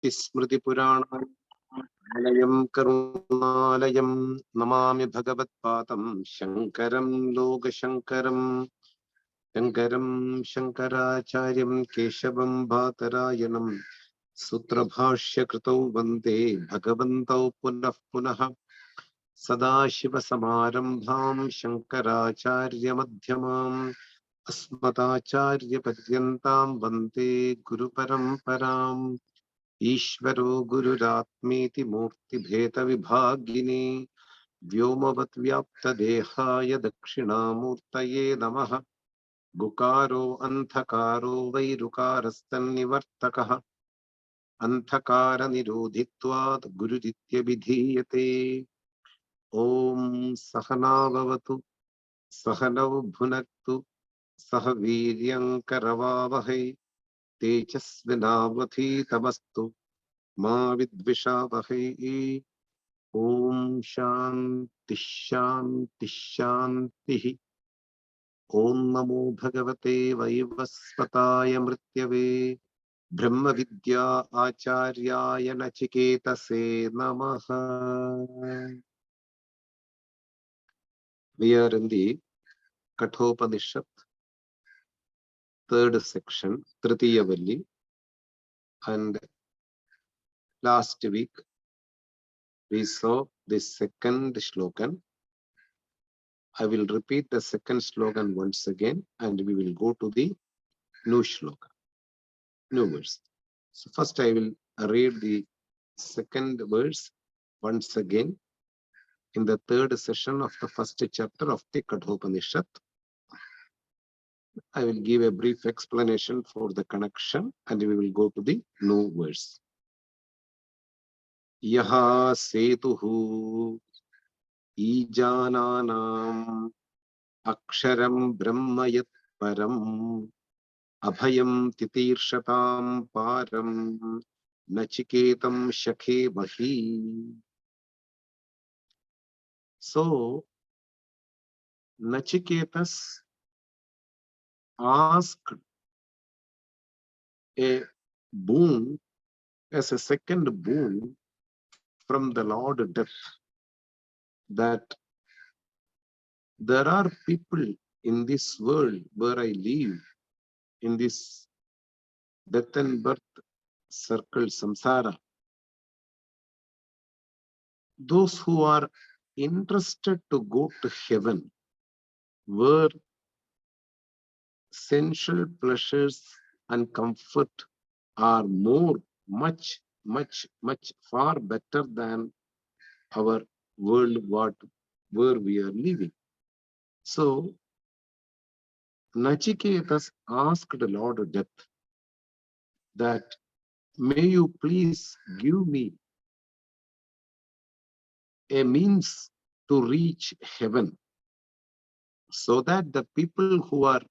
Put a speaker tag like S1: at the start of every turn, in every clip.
S1: स्मृतिपुराणालयं करुणालयं नमामि भगवत्पादं शङ्करं लोकशङ्करं शङ्कराचार्यं केशवं बादरायणं सूत्रभाष्यकृतौ वन्दे भगवन्तौ पुनः पुनः सदाशिवसमारम्भां शङ्कराचार्यमध्यमाम् अस्मदाचार्यपर्यन्तां वन्दे गुरुपरम्पराम् ईश्वरो गुरुरात्मेति मूर्तिभेदविभागिने व्योमवद्व्याप्तदेहाय दक्षिणामूर्तये नमः गुकारो अन्धकारो वैरुकारस्तन्निवर्तकः अन्धकारनिरोधित्वात् गुरुरित्यभिधीयते ॐ सहना भवतु सहनौ भुनक्तु सह वीर्यं करवावहै तेजस्विनावधीतमस्तु मा विद्विषावहै। ॐ शान्ति शान्ति शान्तिः। ॐ नमो भगवते वैवस्वताय मृत्यवे ब्रह्मविद्या आचार्याय नचिकेतसे नमः। We are in the Kaṭha Upaniṣad, third section, Tritiya Valli, and last week we saw the second slogan. I will repeat the second slogan once again, and we will go to the new slogan, new verse. So first I will read the second verse once again in the third session of the first chapter of the Kaṭha Upaniṣad. I will give a brief explanation for the connection, and we will go to the new verse. Yaha setuhu ईजानानाम् अक्षरं ब्रह्म यत् परम् अभयं तितीर्षतां पारं नचिकेतं शखे मही. So Nachiketas asked a boon as a second boon from the Lord Death, that there are people in this world where I live, in this death and birth circle samsara, those who are interested to go to heaven, where sensual pleasures and comfort are much far better than our world where we are living. So Nachiketas asked the Lord of Death that, may you please give me a means to reach heaven, so that the people who are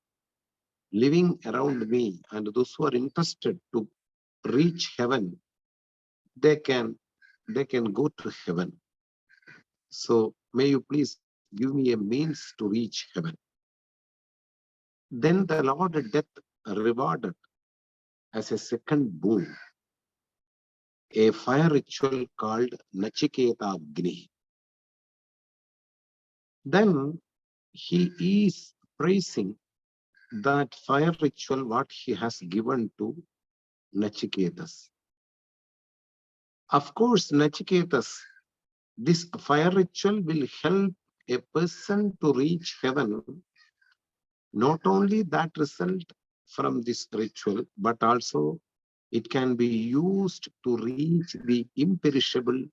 S1: living around me and those who are interested to reach heaven, they can go to heaven. So may you please give me a means to reach heaven. Then the Lord of Death rewarded as a second boon a fire ritual called Nachiketa Agni. Then he is praising that fire ritual what he has given to Nachiketas. Of course, Nachiketas, this fire ritual will help a person to reach heaven. Not only that result from this ritual, but also it can be used to reach the imperishable,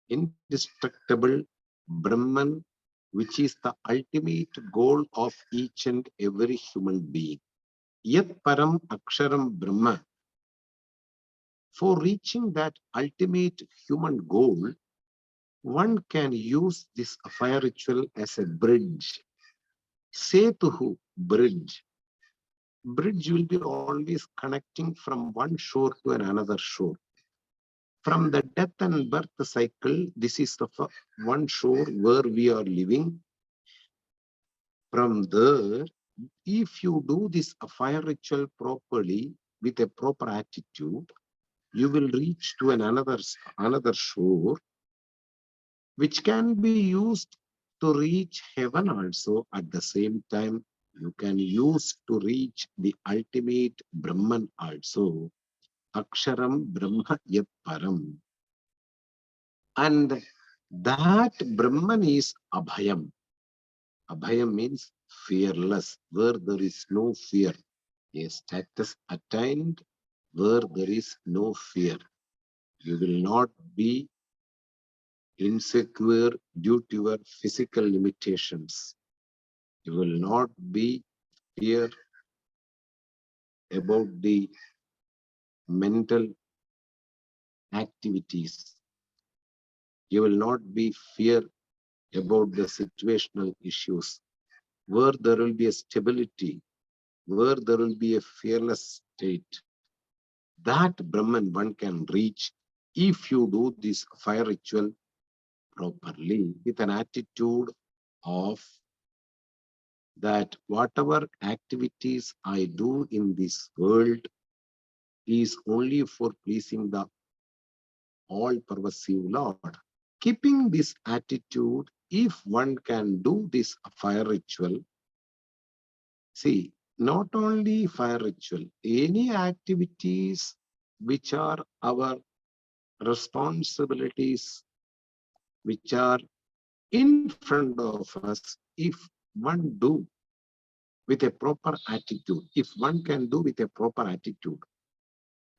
S1: indestructible Brahman, which is the ultimate goal of each and every human being. Yat param aksharam Brahma. For reaching that ultimate human goal, one can use this fire ritual as a bridge. Setuhu, bridge. Bridge will be always connecting from one shore to another shore. From the death and birth cycle, this is the one shore where we are living. From there, if you do this fire ritual properly with a proper attitude, you will reach to another shore, which can be used to reach heaven also. At the same time, you can use to reach the ultimate Brahman also. Aksharam Brahma Yat Param. And that Brahman is Abhayam. Abhayam means fearless, where there is no fear. A status attained where there is no fear. You will not be insecure due to your physical limitations. You will not be fear about the mental activities. You will not be fear about the situational issues. Where there will be a stability, where there will be a fearless state, that Brahman one can reach if you do this fire ritual properly with an attitude of that whatever activities I do in this world is only for pleasing the all-pervasive Lord. Keeping this attitude, if one can do this fire ritual, see, not only fire ritual, any activities which are our responsibilities, which are in front of us, if one do with a proper attitude, if one can do with a proper attitude,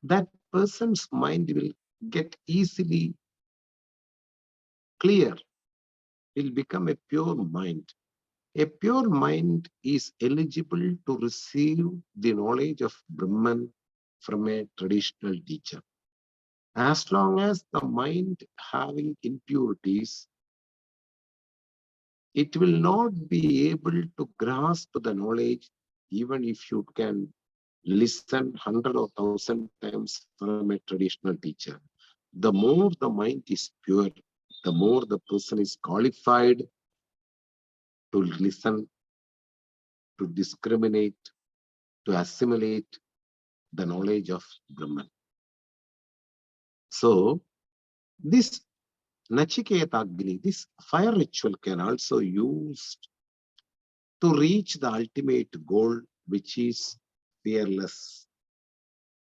S1: that person's mind will get easily clear, will become a pure mind. A pure mind is eligible to receive the knowledge of Brahman from a traditional teacher. As long as the mind having impurities, it will not be able to grasp the knowledge, even if you can listen 100 or 1,000 times from a traditional teacher. The more the mind is pure, the more the person is qualified to listen, to discriminate, to assimilate the knowledge of Brahman. So, this Nachiketa Agni, this fire ritual can also used to reach the ultimate goal, which is fearless,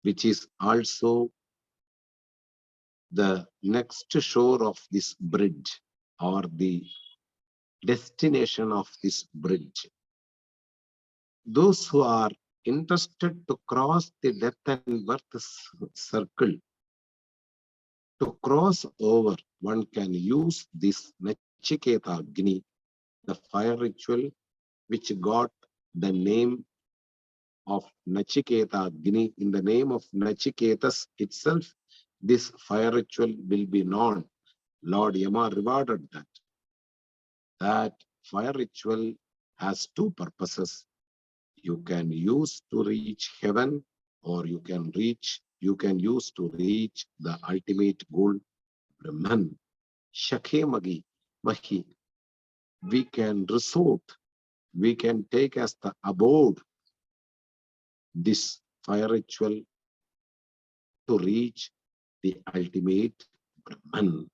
S1: which is also the next shore of this bridge or the destination of this bridge. Those who are interested to cross the death and birth circle, to cross over, one can use this Nachiketa Agni, the fire ritual, which got the name of Nachiketa Agni. In the name of Nachiketas itself, this fire ritual will be known. Lord Yama rewarded that. That fire ritual has two purposes. You can use to reach heaven, or you can use to reach the ultimate goal, Brahman. Shakhe Mahi. We can resort, we can take as the abode this fire ritual to reach the ultimate Brahman.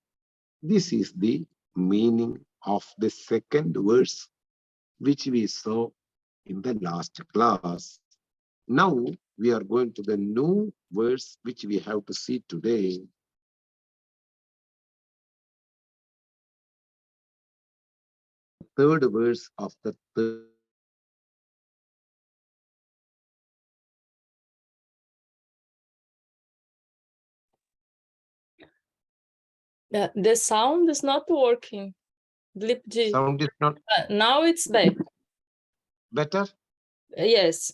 S1: This is the meaning of the second verse which we saw in the last class. Now we are going to the new verse which we have to see today. Third verse of the third.
S2: The sound is not working. Glipji.
S1: Sound is not.
S2: Now it's back.
S1: Better?
S2: Yes.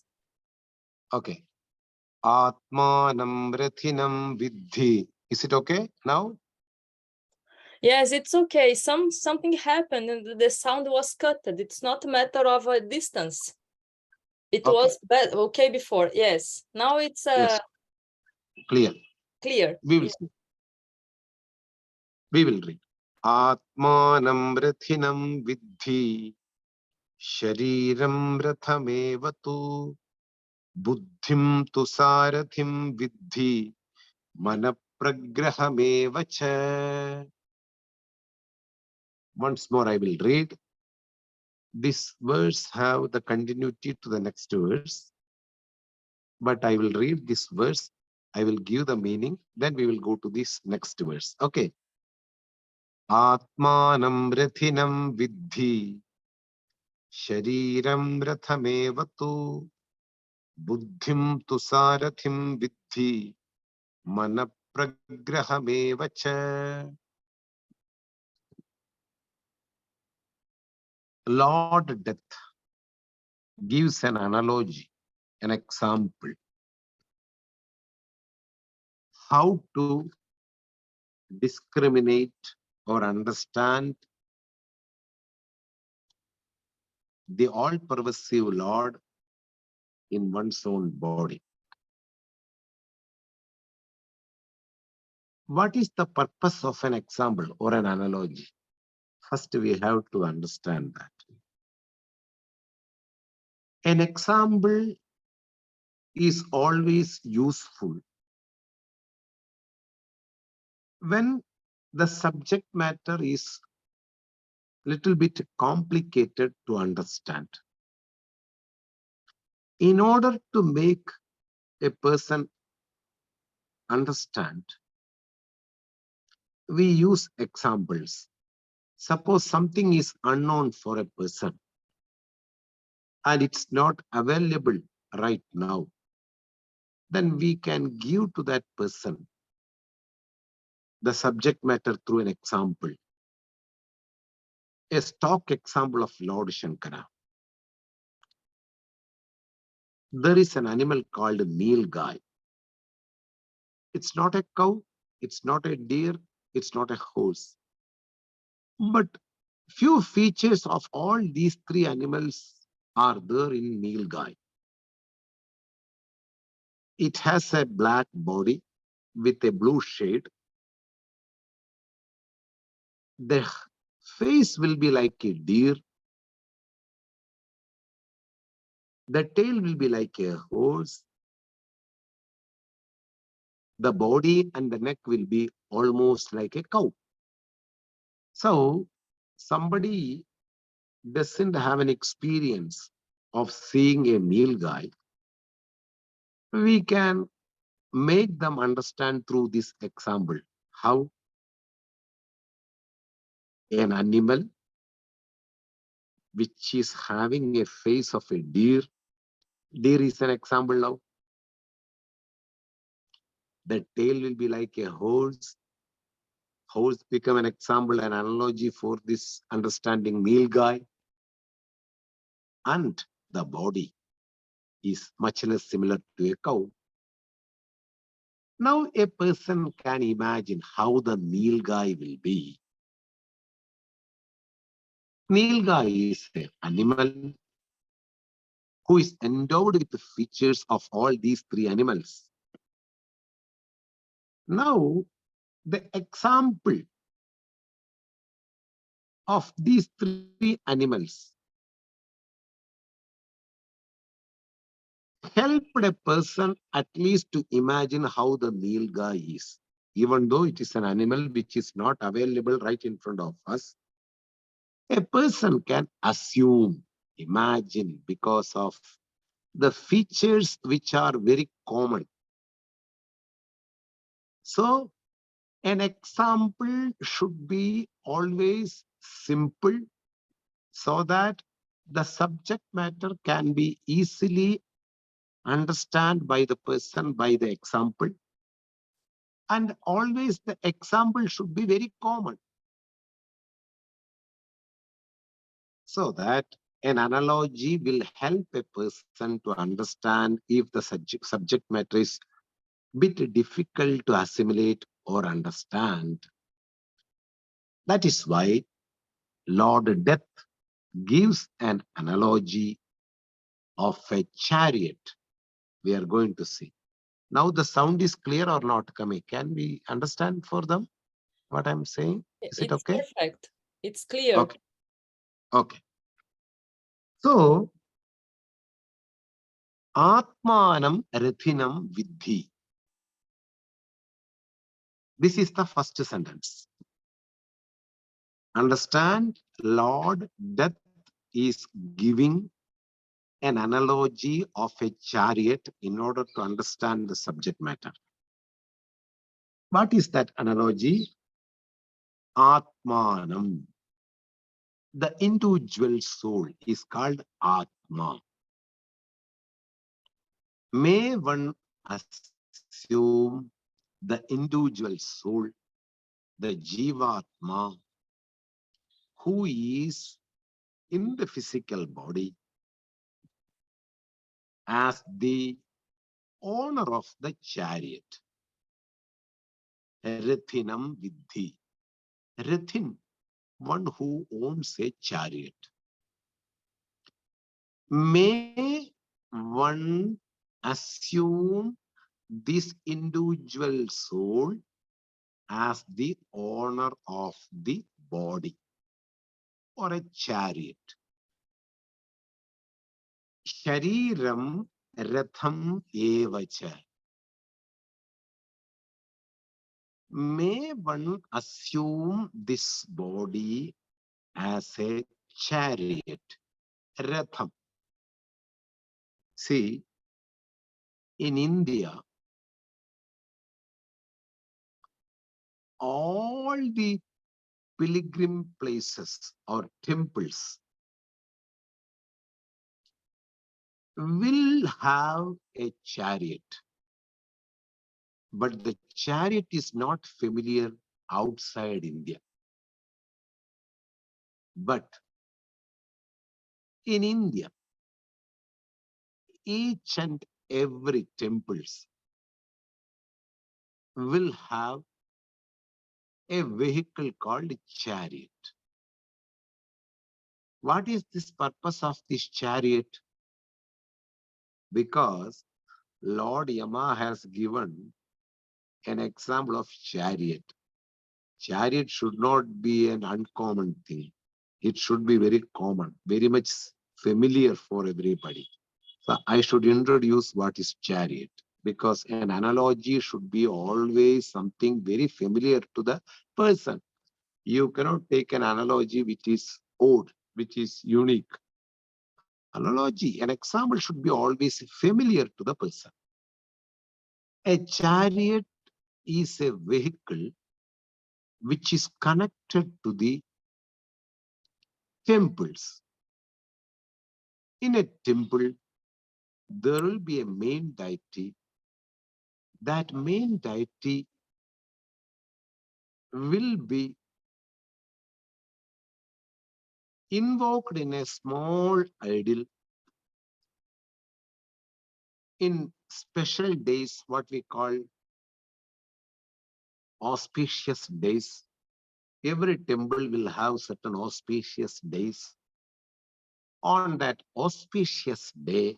S1: Okay. Atmanam Rathinam Vidhi. Is it okay now?
S2: Yes, it's okay. Something happened and the sound was cut. It's not a matter of a distance. It was okay before. Yes. Now it's
S1: yes. Clear.
S2: Clear.
S1: We will see. We will read. Atmanam Rathinam Vidhi Shariram Rathame Vatu Buddhim Tu Sarathim Vidhi Manapragrahame cha. Once more I will read. This verse have the continuity to the next verse. But I will read this verse. I will give the meaning. Then we will go to this next verse. Okay. Atmanam rathinam vidhi. Shariram rathame buddhim tu sarathim vidhi manapragrahame cha. Lord Death gives an analogy, an example, how to discriminate or understand the all-pervasive Lord in one's own body. What is the purpose of an example or an analogy? First, we have to understand that. An example is always useful when the subject matter is little bit complicated to understand. In order to make a person understand, we use examples. Suppose something is unknown for a person and it's not available right now, then we can give to that person the subject matter through an example. A stock example of Lord Shankara. There is an animal called a Nilgai. It's not a cow, it's not a deer, it's not a horse. But few features of all these three animals are there in Nilgai. It has a black body with a blue shade. The face will be like a deer. The tail will be like a horse. The body and the neck will be almost like a cow. So somebody doesn't have an experience of seeing a Nilgai, we can make them understand through this example. How? An animal which is having a face of a deer. Deer is an example now. The tail will be like a horse. Horse become an example, an analogy for this understanding Nilgai. And the body is much less similar to a cow. Now a person can imagine how the Nilgai will be. Nilgai is an animal who is endowed with the features of all these three animals. Now, the example of these three animals helped a person at least to imagine how the Nilgai is. Even though it is an animal which is not available right in front of us, a person can assume, imagine, because of the features which are very common. So, an example should be always simple so that the subject matter can be easily understood by the person by the example. And always the example should be very common so that an analogy will help a person to understand if the subject matter is a bit difficult to assimilate or understand. That is why Lord Death gives an analogy of a chariot. We are going to see. Now the sound is clear or not coming? Can we understand for them what I'm saying? Is it
S2: It's
S1: okay?
S2: perfect. It's clear.
S1: Okay. Okay. So, Atmanam Rathinam Vidhi. This is the first sentence. Understand, Lord Death is giving an analogy of a chariot in order to understand the subject matter. What is that analogy? Atmanam. The individual soul is called Atma. May one assume the individual soul, the Jivatma, who is in the physical body, as the owner of the chariot. Rathinam Vidhi. Rathin, one who owns a chariot. May one assume this individual soul as the owner of the body or a chariot. Shariram Ratham Evacha. May one assume this body as a chariot, Ratham. See, in India, all the pilgrim places or temples will have a chariot, but the chariot is not familiar outside India. But in India, each and every temples will have a vehicle called chariot. What is this purpose of this chariot? Because Lord Yama has given an example of chariot. Chariot should not be an uncommon thing. It should be very common, very much familiar for everybody. So I should introduce what is chariot, because an analogy should be always something very familiar to the person. You cannot take an analogy which is odd, which is unique. Analogy, an example should be always familiar to the person. A chariot is a vehicle which is connected to the temples. In a temple, there will be a main deity. That main deity will be invoked in a small idol in special days, what we call auspicious days. Every temple will have certain auspicious days. On that auspicious day,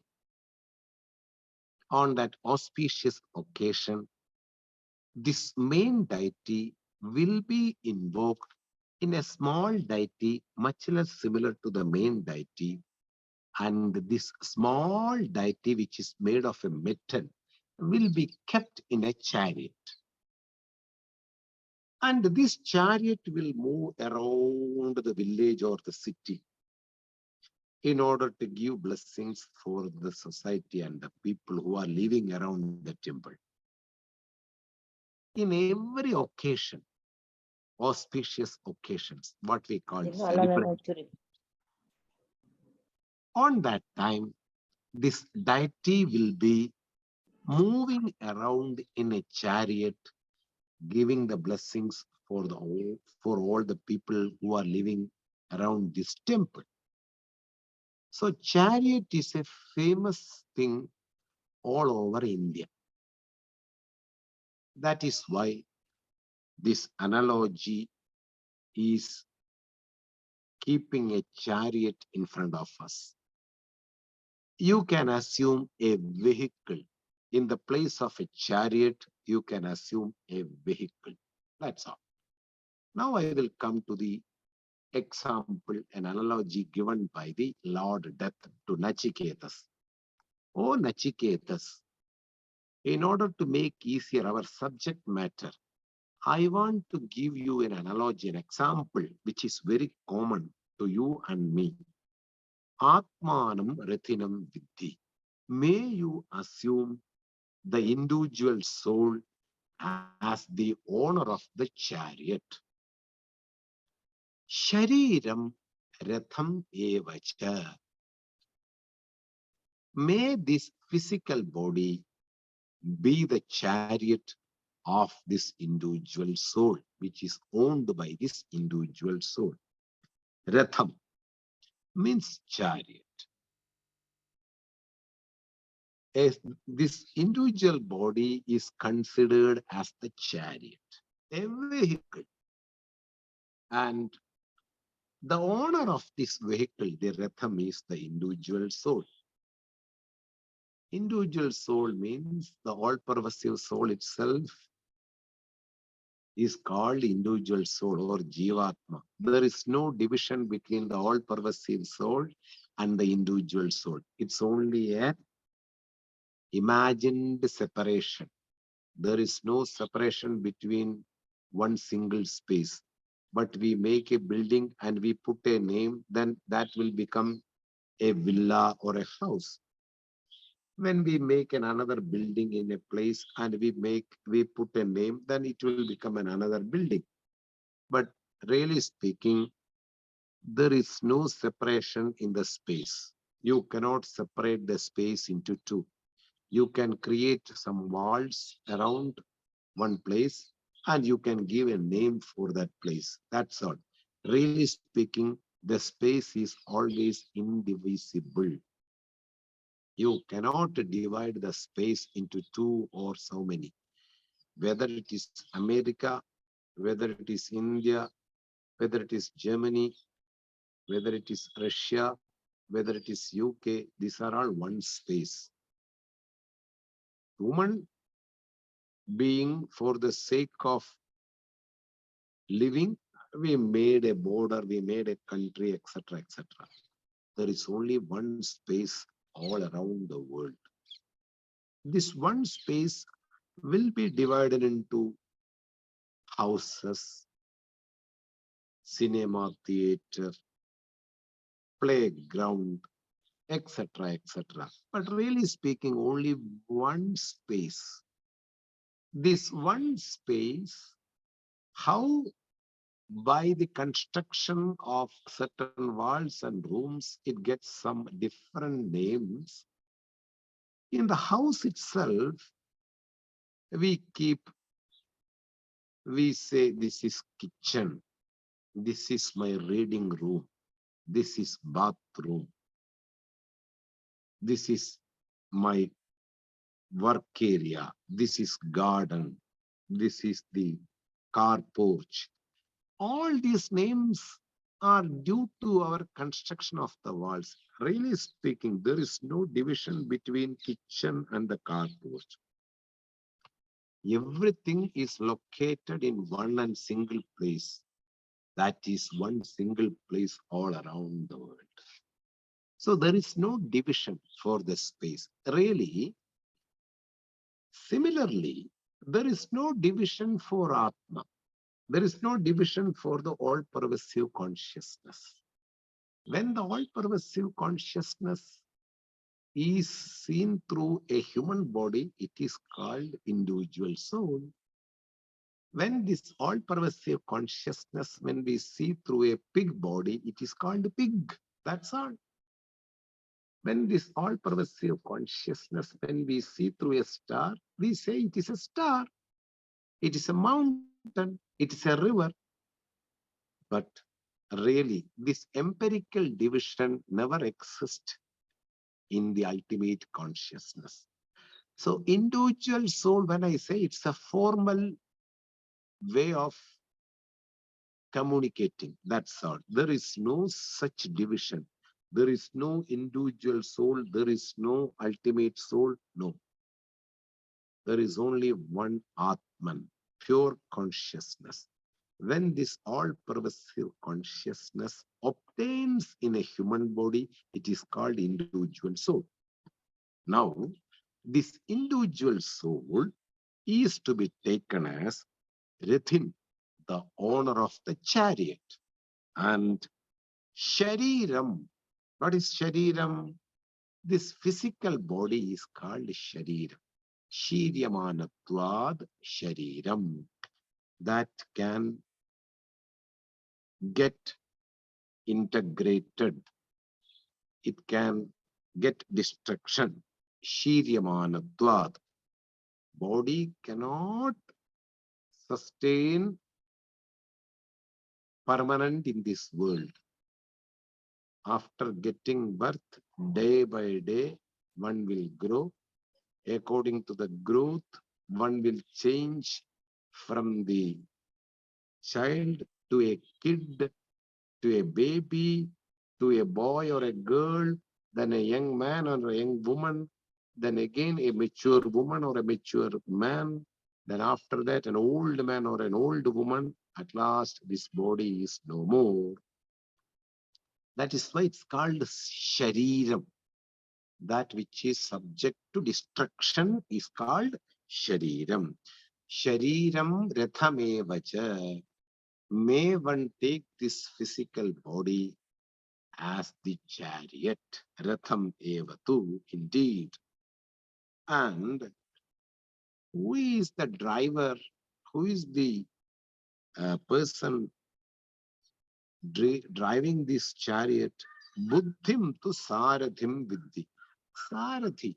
S1: on that auspicious occasion, this main deity will be invoked in a small deity, much less similar to the main deity. And this small deity, which is made of a metal, will be kept in a chariot. And this chariot will move around the village or the city in order to give blessings for the society and the people who are living around the temple. In every occasion, auspicious occasions, what we call celebration, on that time, this deity will be moving around in a chariot, giving the blessings for all the people who are living around this temple. So chariot is a famous thing all over India. That is why this analogy is keeping a chariot in front of us. You can assume a vehicle. In the place of a chariot, you can assume a vehicle. That's all. Now I will come to the example, an analogy given by the Lord Death to Nachiketas. Oh Nachiketas, in order to make easier our subject matter, I want to give you an analogy, an example, which is very common to you and me. Atmanam Rathinam Vidhi. May you assume the individual soul as the owner of the chariot. Shariram Ratham Evacha. May this physical body be the chariot of this individual soul, which is owned by this individual soul. Ratham means chariot. As this individual body is considered as the chariot, a vehicle. And the owner of this vehicle, the Ratham, is the individual soul. Individual soul means the all-pervasive soul itself is called individual soul or Jivatma. There is no division between the all-pervasive soul and the individual soul. It's only a imagined separation. There is no separation between one single space. But we make a building and we put a name, then that will become a villa or a house. When we make another building in a place and we put a name, then it will become another building. But really speaking, there is no separation in the space. You cannot separate the space into two. You can create some walls around one place and you can give a name for that place. That's all. Really speaking, the space is always indivisible. You cannot divide the space into two or so many. Whether it is America, whether it is India, whether it is Germany, whether it is Russia, whether it is UK, these are all one space. Human being, for the sake of living, we made a border, we made a country, etc., etc. There is only one space all around the world. This one space will be divided into houses, cinema, theater, playground, etc., etc. But really speaking, only one space. This one space, how by the construction of certain walls and rooms, it gets some different names. In the house itself, we say this is kitchen, this is my reading room, this is bathroom, this is my work area, this is garden, this is the car porch. All these names are due to our construction of the walls. Really speaking, there is no division between kitchen and the car porch. Everything is located in one and single place. That is one single place all around the world. So there is no division for the space. Really, similarly, there is no division for Atma. There is no division for the all-pervasive consciousness. When the all-pervasive consciousness is seen through a human body, it is called individual soul. When this all-pervasive consciousness, when we see through a pig body, it is called pig. That's all. When this all-pervasive consciousness, when we see through a star, we say it is a star. It is a mountain. It is a river. But really, this empirical division never exists in the ultimate consciousness. So individual soul, when I say it's a formal way of communicating, that's all. There is no such division. There is no individual soul. There is no ultimate soul. No. There is only one Atman, pure consciousness. When this all-pervasive consciousness obtains in a human body, it is called individual soul. Now, this individual soul is to be taken as Rathin, the owner of the chariot. And Shariram, what is Shariram? This physical body is called Shariram. Shiryamanatvad Shariram. That can get integrated. It can get destruction. Shiryamanatvad. Body cannot sustain permanent in this world. After getting birth, day by day, one will grow. According to the growth, one will change from the child to a kid, to a baby, to a boy or a girl, then a young man or a young woman, then again a mature woman or a mature man, then after that an old man or an old woman. At last, this body is no more. That is why it's called Shariram. That which is subject to destruction is called Shariram. Shariram Rathamevacha. May one take this physical body as the chariot. Ratham Evatu, indeed. And who is the driver? Who is the person driving this chariot? Buddhim tu Sarathim Vidhi. Sarathi,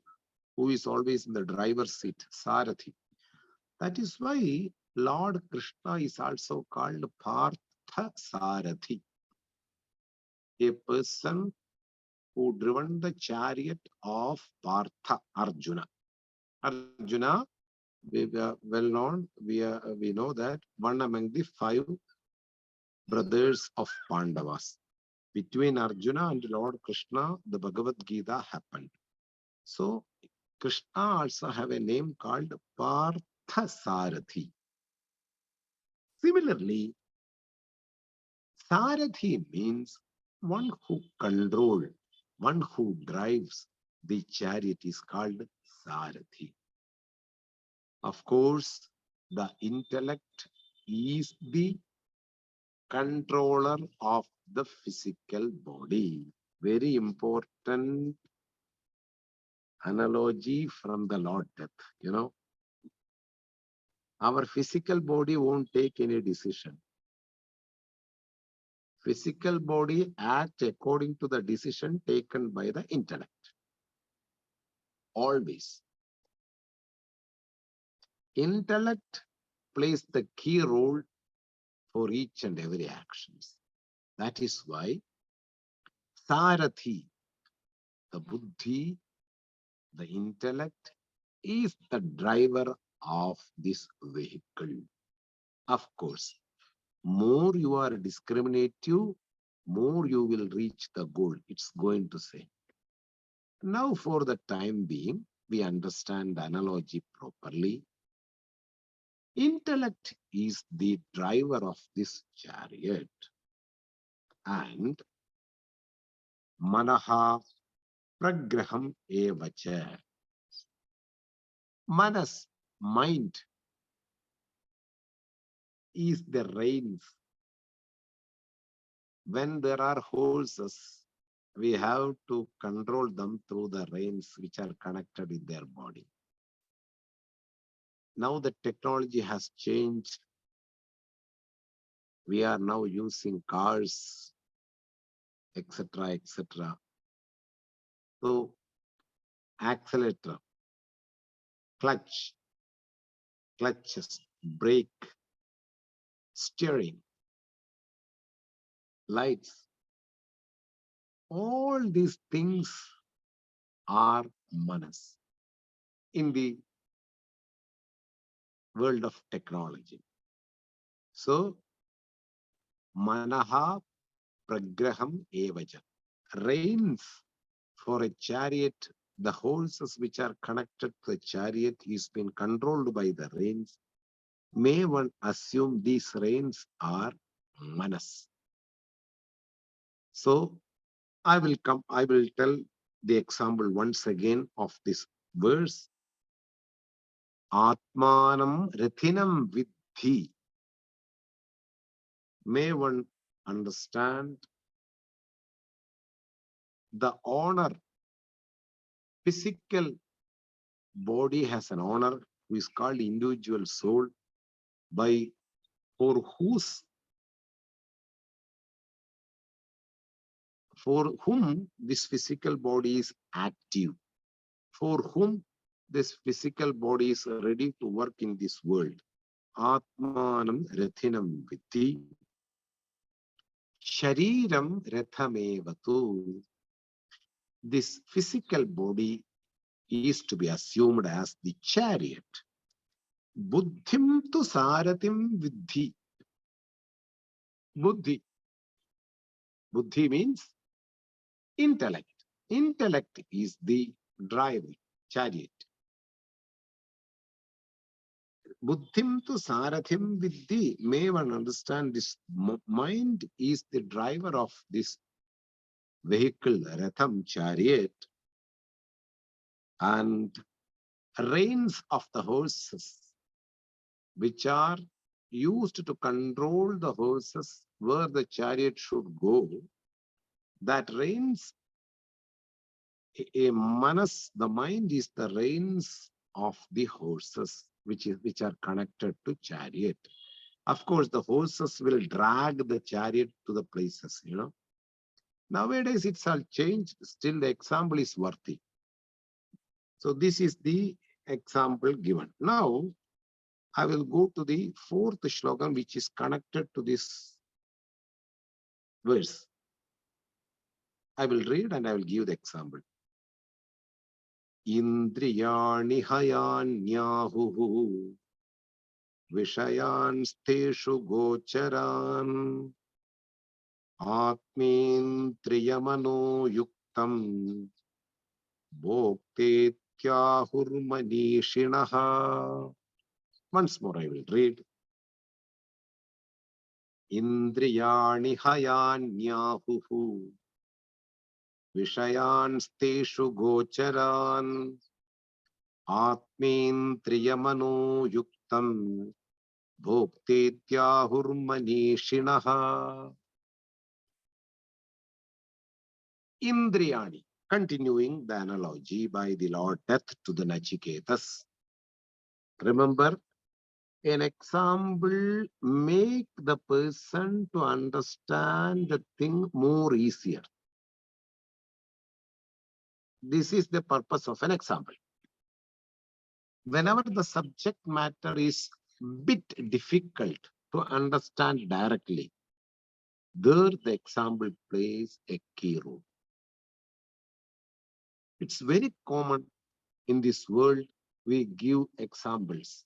S1: who is always in the driver's seat, Sarathi. That is why Lord Krishna is also called Partha Sarathi, a person who driven the chariot of Partha Arjuna. Arjuna, we are well known, we know that one among the 5 brothers of Pandavas. Between Arjuna and Lord Krishna, the Bhagavad Gita happened. So Krishna also have a name called Partha Sarathi. Similarly, Sarathi means one who controls, one who drives the chariot is called Sarathi. Of course, the intellect is the controller of the physical body. Very important analogy from the Lord Death. You know, our physical body won't take any decision. Physical body acts according to the decision taken by the intellect. Always. Intellect plays the key role for each and every actions. That is why Sarathi, the buddhi, the intellect, is the driver of this vehicle. Of course, more you are discriminative, more you will reach the goal, it's going to say. Now, for the time being, we understand the analogy properly. Intellect is the driver of this chariot, and Manaha Pragraham Evacha. Manas, mind, is the reins. When there are horses, we have to control them through the reins which are connected with their body. Now the technology has changed. We are now using cars, etc., etc. So, accelerator, clutches, brake, steering, lights. All these things are manas in the world of technology. So, manaha pragraham evaja. Reins for a chariot, the horses which are connected to the chariot is being controlled by the reins. May one assume these reins are manas. So I will tell the example once again of this verse. Atmanam rathinam vidhi. may one understand the honor. Physical body has an honor who is called individual soul, by for whom this physical body is active, for whom this physical body is ready to work in this world. Atmanam rathinam vitti, shariram rathamevatu. This physical body is to be assumed as the chariot. Buddhim tu saratim vidhi. Buddhi. Buddhi means intellect. Intellect is the driver, chariot. Buddhim tu sarathim vidhi. May one understand this mind is the driver of this vehicle, ratham, chariot, and reins of the horses, which are used to control the horses where the chariot should go. That reins, a manas, the mind is the reins of the horses, which are connected to chariot. Of course, the horses will drag the chariot to the places, Nowadays, it's all changed. Still, the example is worthy. So this is the example given. Now, I will go to the fourth shlokan, which is connected to this verse. I will read and I will give the example. Indriyani hayanyahuhu vishayansteshu gocharan atmentriyamano yuktam bhoktetyahurmanishinaha. Once more I will read. Indriyani hayanyahuhu vishayansteshu gocharan atmentriyamano yuktam bhoktetyahurmanishinaha. Indriyani, continuing the analogy by the Lord Death to the Nachiketas. Remember, an example make the person to understand the thing more easier. This is the purpose of an example. Whenever the subject matter is bit difficult to understand directly, there the example plays a key role. It's very common in this world, we give examples.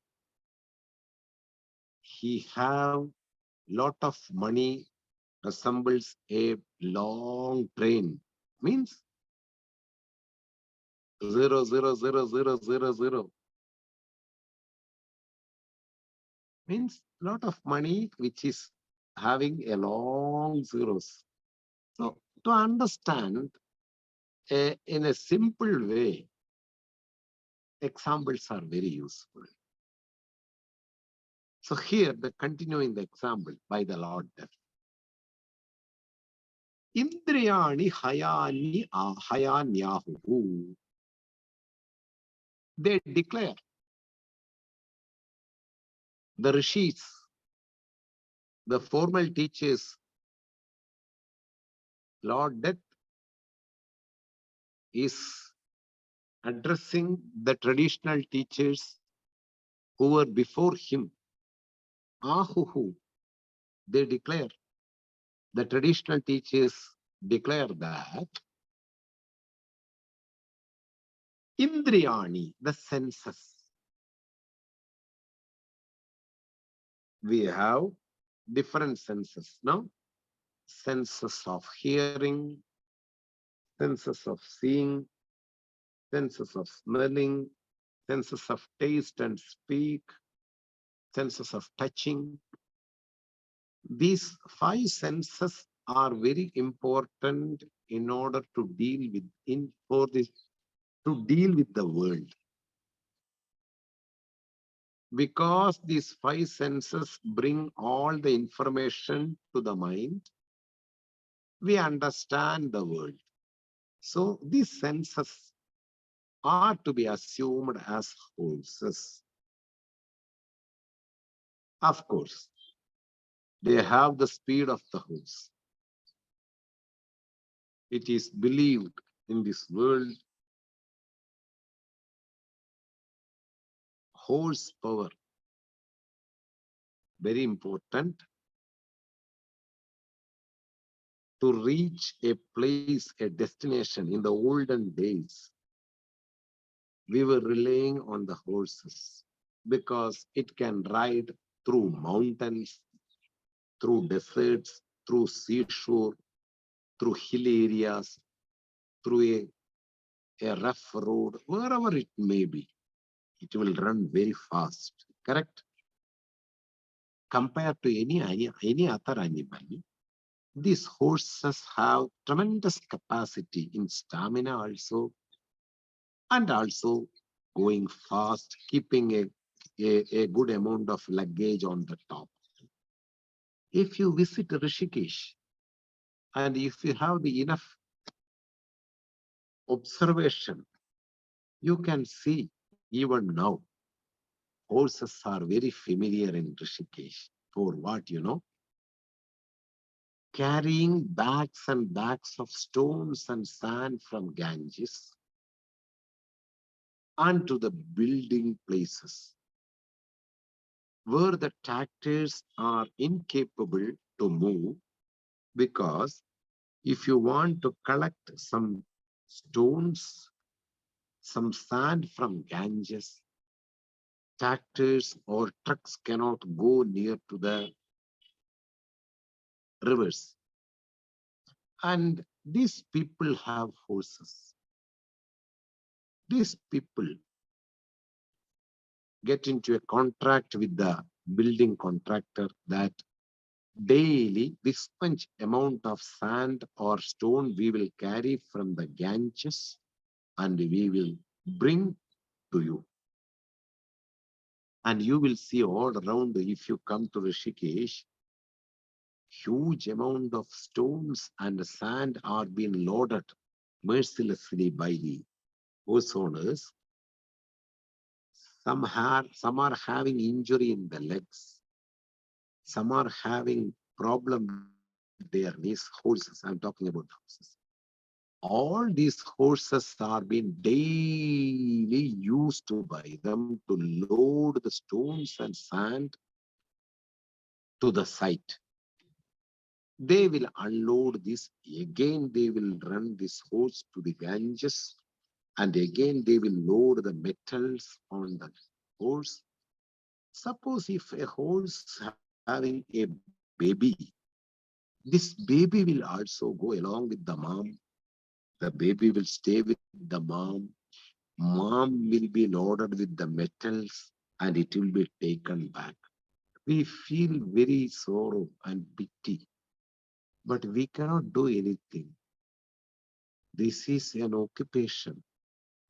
S1: He have lot of money, resembles a long train, means 0, 0, 0, 0, 0, 0, means lot of money which is having a long zeros. So to understand in a simple way, examples are very useful. So here, the continuing the example by the Lord Death. Indriyani hayanyahu. They declare, the rishis, the formal teachers, Lord Death is addressing the traditional teachers who were before him. Ahuhu, they declare, the traditional teachers declare that Indriyani, the senses. We have different senses, no? Senses of hearing, senses of seeing, senses of smelling, senses of taste and speak, senses of touching. These 5 senses are very important in order to deal with to deal with the world. Because these five senses bring all the information to the mind, we understand the world. So these senses are to be assumed as horses. Of course, they have the speed of the horse. It is believed in this world, horsepower, very important to reach a place, a destination. In the olden days, we were relying on the horses because it can ride through mountains, through deserts, through seashore, through hill areas, through a rough road, wherever it may be. It will run very fast, correct? Compared to any other animal, these horses have tremendous capacity in stamina also, and also going fast, keeping a good amount of luggage on the top. If you visit Rishikesh, and if you have the enough observation, you can see even now, horses are very familiar in Rishikesh. For what, carrying bags and bags of stones and sand from Ganges onto the building places where the tractors are incapable to move, because if you want to collect some stones, some sand from Ganges, tractors or trucks cannot go near to the rivers. And these people have horses. These people get into a contract with the building contractor that daily this much amount of sand or stone we will carry from the Ganges and we will bring to you. And you will see all around, if you come to Rishikesh, huge amount of stones and sand are being loaded mercilessly by the horse owners. Some are having injury in the legs. Some are having problem with their knees. Horses, I'm talking about horses. All these horses are being daily used by them to load the stones and sand to the site. They will unload this. Again, they will run this horse to the Ganges. And again, they will load the metals on the horse. Suppose if a horse having a baby, this baby will also go along with the mom. The baby will stay with the mom. Mom will be loaded with the metals and it will be taken back. We feel very sorrow and pity, but we cannot do anything. This is an occupation.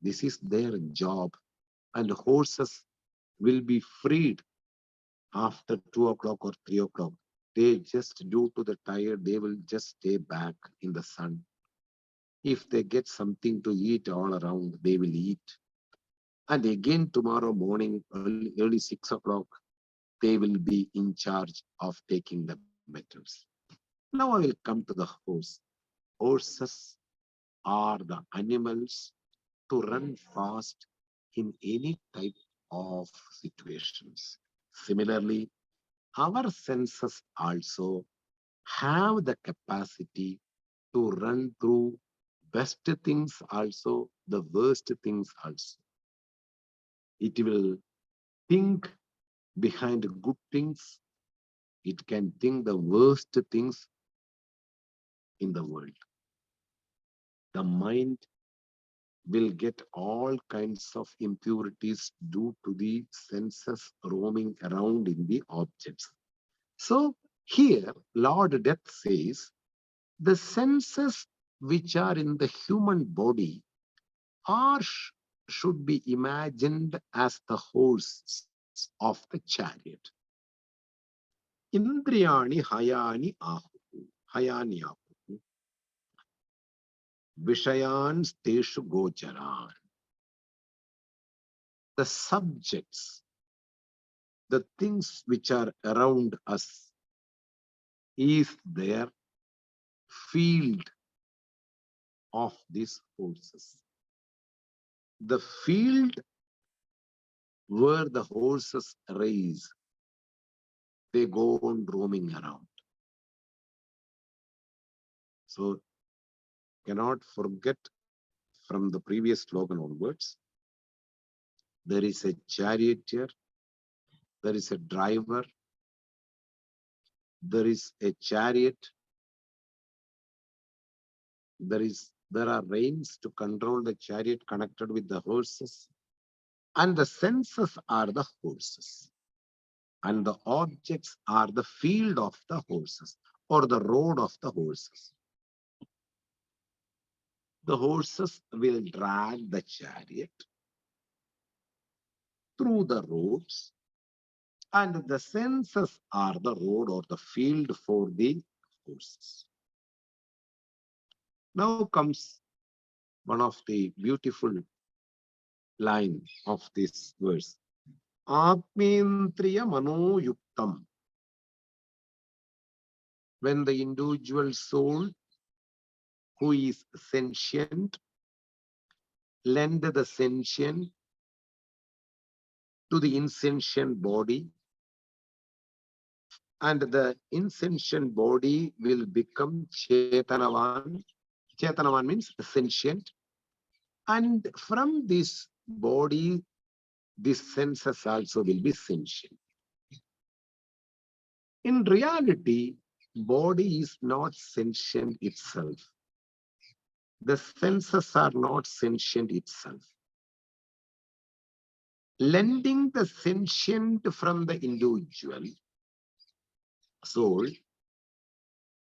S1: This is their job. And horses will be freed after 2 o'clock or 3 o'clock. They just, due to the tired, they will just stay back in the sun. If they get something to eat all around, they will eat. And again tomorrow morning, early 6 o'clock, they will be in charge of taking the metals. Now I will come to the horse. Horses are the animals to run fast in any type of situations. Similarly, our senses also have the capacity to run through best things also, the worst things also. It will think behind good things. It can think the worst things in the world. The mind will get all kinds of impurities due to the senses roaming around in the objects. So here, Lord Death says, the senses which are in the human body are should be imagined as the horses. of the chariot. Indriyani hayani ahu. Hayani ahu. Vishayan steshu gocharan. The subjects, the things which are around us, is their field of these horses. The field where the horses race, they go on roaming around. So, cannot forget from the previous slogan onwards, there is a charioteer, there is a driver, there is a chariot, there are reins to control the chariot connected with the horses, and the senses are the horses, and the objects are the field of the horses or the road of the horses. The horses will drag the chariot through the roads, and the senses are the road or the field for the horses. Now comes one of the beautiful lines of this verse. Atmentriya manoyuktam. When the individual soul who is sentient lend the sentient to the insentient body, and the insentient body will become Chetanavan. Chetanavan means sentient. And from this body, these senses also will be sentient. In reality, body is not sentient itself. The senses are not sentient itself. Lending the sentient from the individual soul,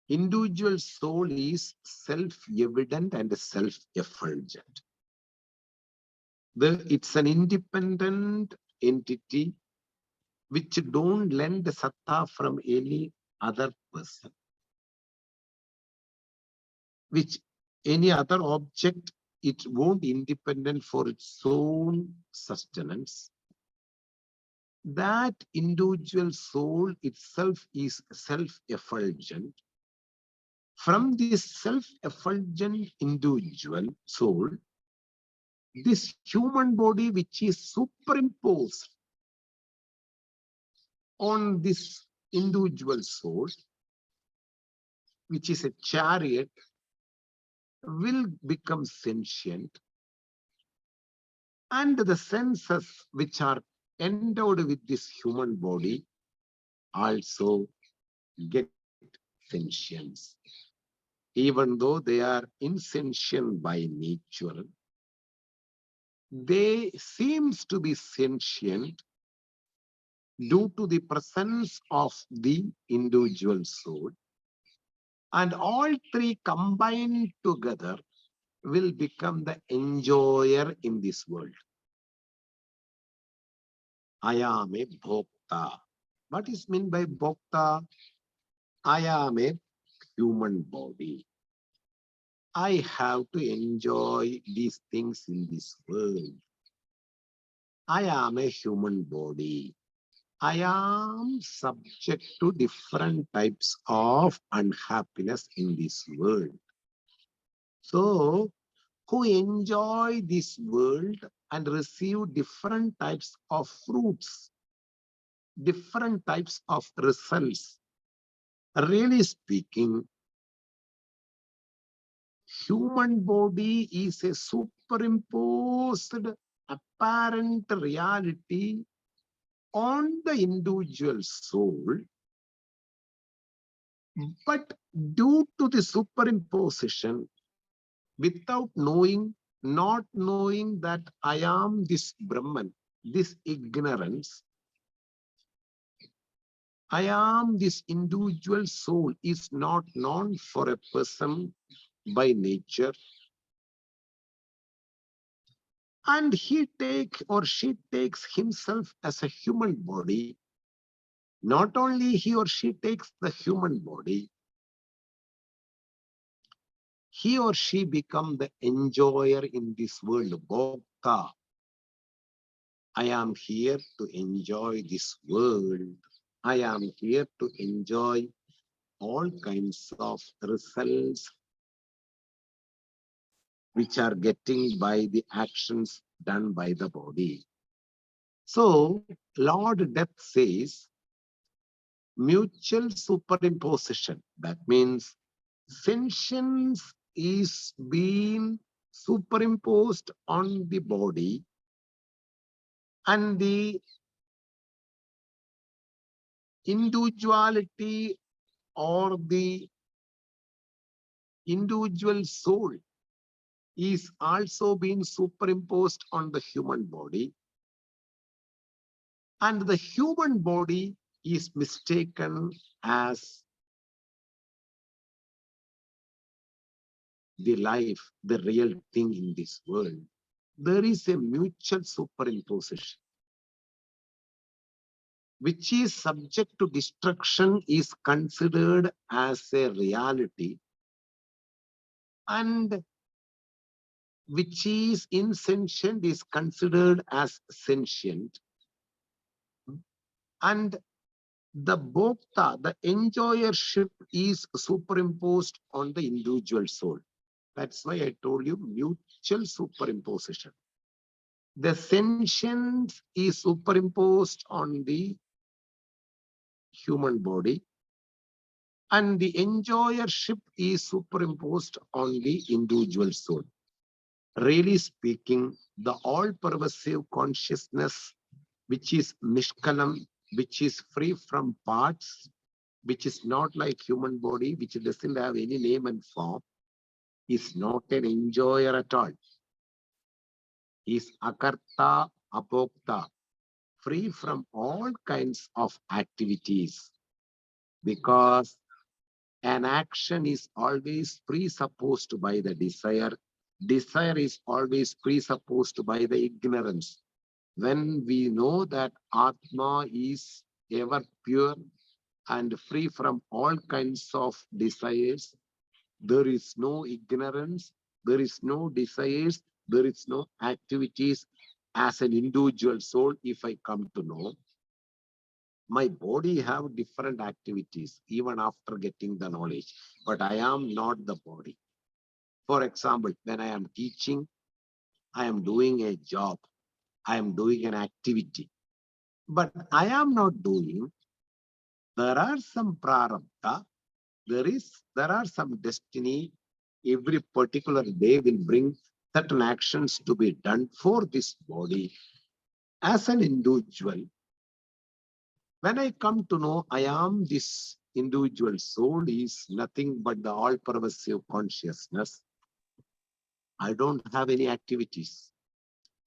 S1: individual soul is self-evident and self-effulgent. It's an independent entity which don't lend satta from any other person, which any other object, it won't independent for its own sustenance. That individual soul itself is self-effulgent. From this self-effulgent individual soul, this human body which is superimposed on this individual soul, which is a chariot, will become sentient, and the senses which are endowed with this human body also get sentience. Even though they are insentient by nature, they seems to be sentient due to the presence of the individual soul, and all three combined together will become the enjoyer in this world. I am a bhokta. What is meant by bhokta? I am a human body. I have to enjoy these things in this world. I am a human body. I am subject to different types of unhappiness in this world. So, who enjoy this world and receive different types of fruits, different types of results. Really speaking, human body is a superimposed apparent reality on the individual soul, but due to the superimposition, without knowing, not knowing that I am this Brahman, this ignorance, I am this individual soul is not known for a person by nature. And he takes or she takes himself as a human body. Not only he or she takes the human body, he or she become the enjoyer in this world. Bhokta. I am here to enjoy this world. I am here to enjoy all kinds of results which are getting by the actions done by the body. So, Lord Death says, mutual superimposition. That means sentience is being superimposed on the body, and the individuality or the individual soul is also being superimposed on the human body, and the human body is mistaken as the life, the real thing in this world. There is a mutual superimposition, which is subject to destruction, is considered as a reality, and which is insentient is considered as sentient. And the bhokta, the enjoyership, is superimposed on the individual soul. That's why I told you mutual superimposition. The sentience is superimposed on the human body, and the enjoyership is superimposed on the individual soul. Really speaking, the all-pervasive consciousness, which is nishkalam, which is free from parts, which is not like human body, which doesn't have any name and form, is not an enjoyer at all. Is akarta apokta, free from all kinds of activities, because an action is always presupposed by the desire. Desire is always presupposed by the ignorance. When we know that Atma is ever pure and free from all kinds of desires, there is no ignorance, there is no desires, there is no activities. As an individual soul, if I come to know, my body have different activities even after getting the knowledge, but I am not the body. For example, when I am teaching, I am doing a job, I am doing an activity, but I am not doing. There are some prarabdha, there are some destiny. Every particular day will bring certain actions to be done for this body. As an individual, when I come to know I am this individual soul is nothing but the all-pervasive consciousness, I don't have any activities.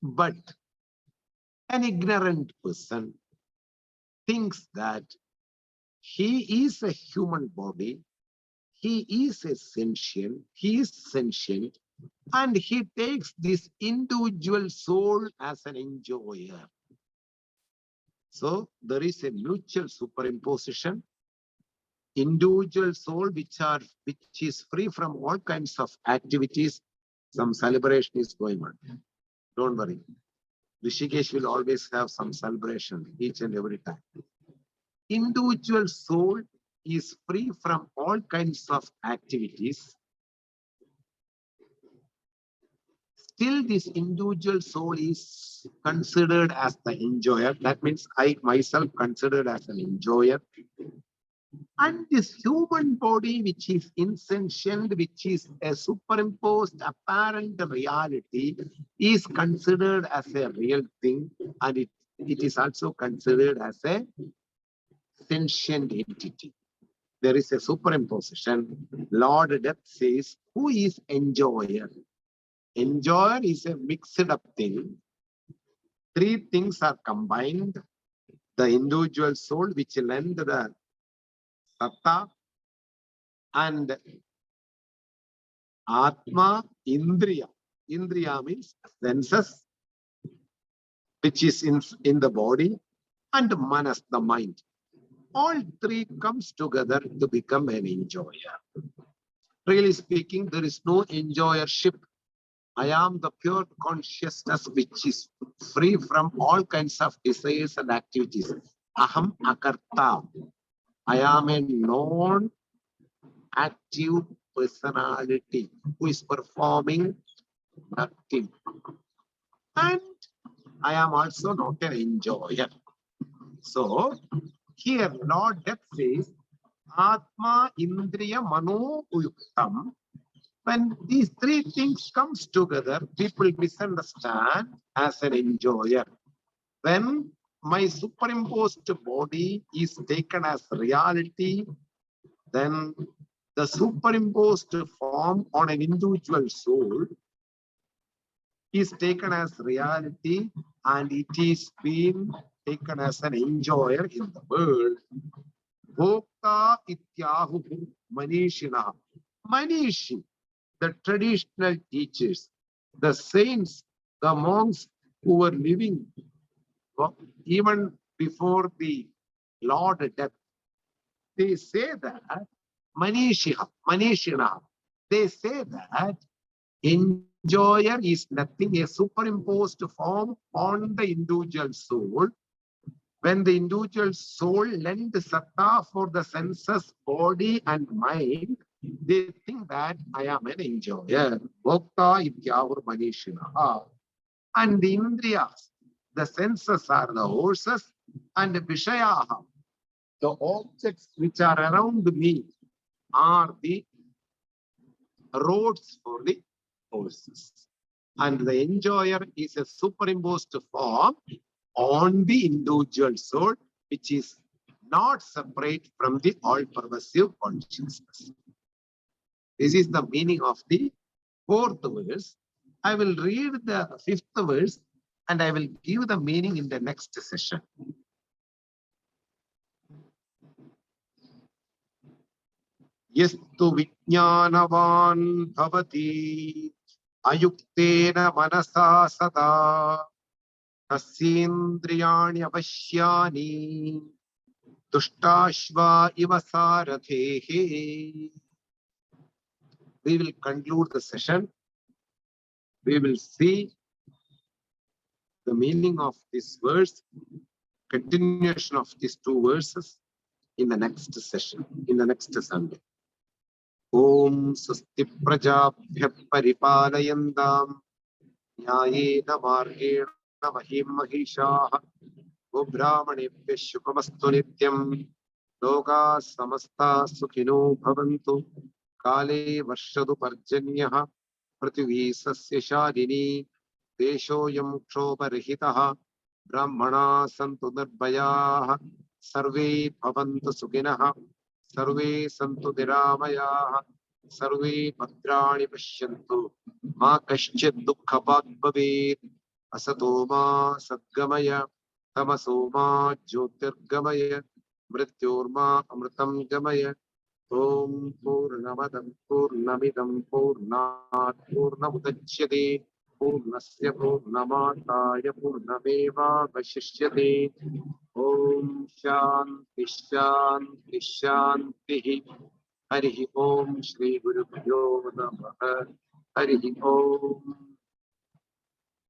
S1: But an ignorant person thinks that he is a human body, he is sentient, and he takes this individual soul as an enjoyer. So there is a mutual superimposition. Individual soul, which is free from all kinds of activities. Some celebration is going on. Don't worry. Rishikesh will always have some celebration each and every time. Individual soul is free from all kinds of activities. Still, this individual soul is considered as the enjoyer. That means I myself considered as an enjoyer. And this human body, which is insentient, which is a superimposed apparent reality, is considered as a real thing, and it is also considered as a sentient entity. There is a superimposition. Lord Death says, who is enjoyer? Enjoyer is a mixed up thing. Three things are combined. The individual soul, which lend the satta, and Atma, Indriya. Indriya means senses, which is in the body, and manas, the mind. All three comes together to become an enjoyer. Really speaking, there is no enjoyership. I am the pure consciousness which is free from all kinds of desires and activities. Aham akarta. I am a non-active personality who is performing nothing. And I am also not an enjoyer. So here Lord Death says, Atma Indriya Mano Uyuktam. When these three things comes together, people misunderstand as an enjoyer. When my superimposed body is taken as reality, then the superimposed form on an individual soul is taken as reality, and it is being taken as an enjoyer in the world. Bhokta ityahu manishina. Manishi, the traditional teachers, the saints, the monks who were living even before the Lord Death, they say that manishina, they say that enjoyer is nothing, a superimposed form on the individual soul. When the individual soul lends satta for the senses, body and mind, they think that I am an enjoyer. Bhokta ityahur manishinaha. And the indriyas, the senses are the horses, and the vishayaha, the objects which are around me, are the roads for the horses. And the enjoyer is a superimposed form on the individual soul, which is not separate from the all-pervasive consciousness. This is the meaning of the fourth verse. I will read the fifth verse and I will give the meaning in the next session. Yastu vijnanavan bhavati ayuktena manasa sada tasyendriyani avashyani tuštashva iva sarathehe. We will conclude the session. We will see the meaning of this verse, continuation of these two verses in the next session, in the next Sunday. Om Swasti Prajabhya Paripalayandam Nyayena Margena Mahim Mahishaha Brahmanebhya Shubhamastu Nityam Loka Samasta Sukhino Bhavantu Kale Varshadu Parjanyaha Prithvi Sasya Shadini Deshoyam Kshobarhitaha Brahmana Santu Nirbhayaha Sarve Bhavantu Sukhinaha Sarve Santu Niramayaha Sarve Bhadrani Pashyantu Ma Kaschid Dukkhabhag Bhavet Asato Ma Sadgamaya Tamaso Ma Jyotirgamaya Mrityorma Amritam Gamaya Om Purnamadam Purnamidam Purnat Purnamudachyate Purnasya Purnamataya Purnameva Vashishyate. Om Shanti Shanti Shanti. Harihi Om Shri Guru Pyo Namaha. Harihi Om.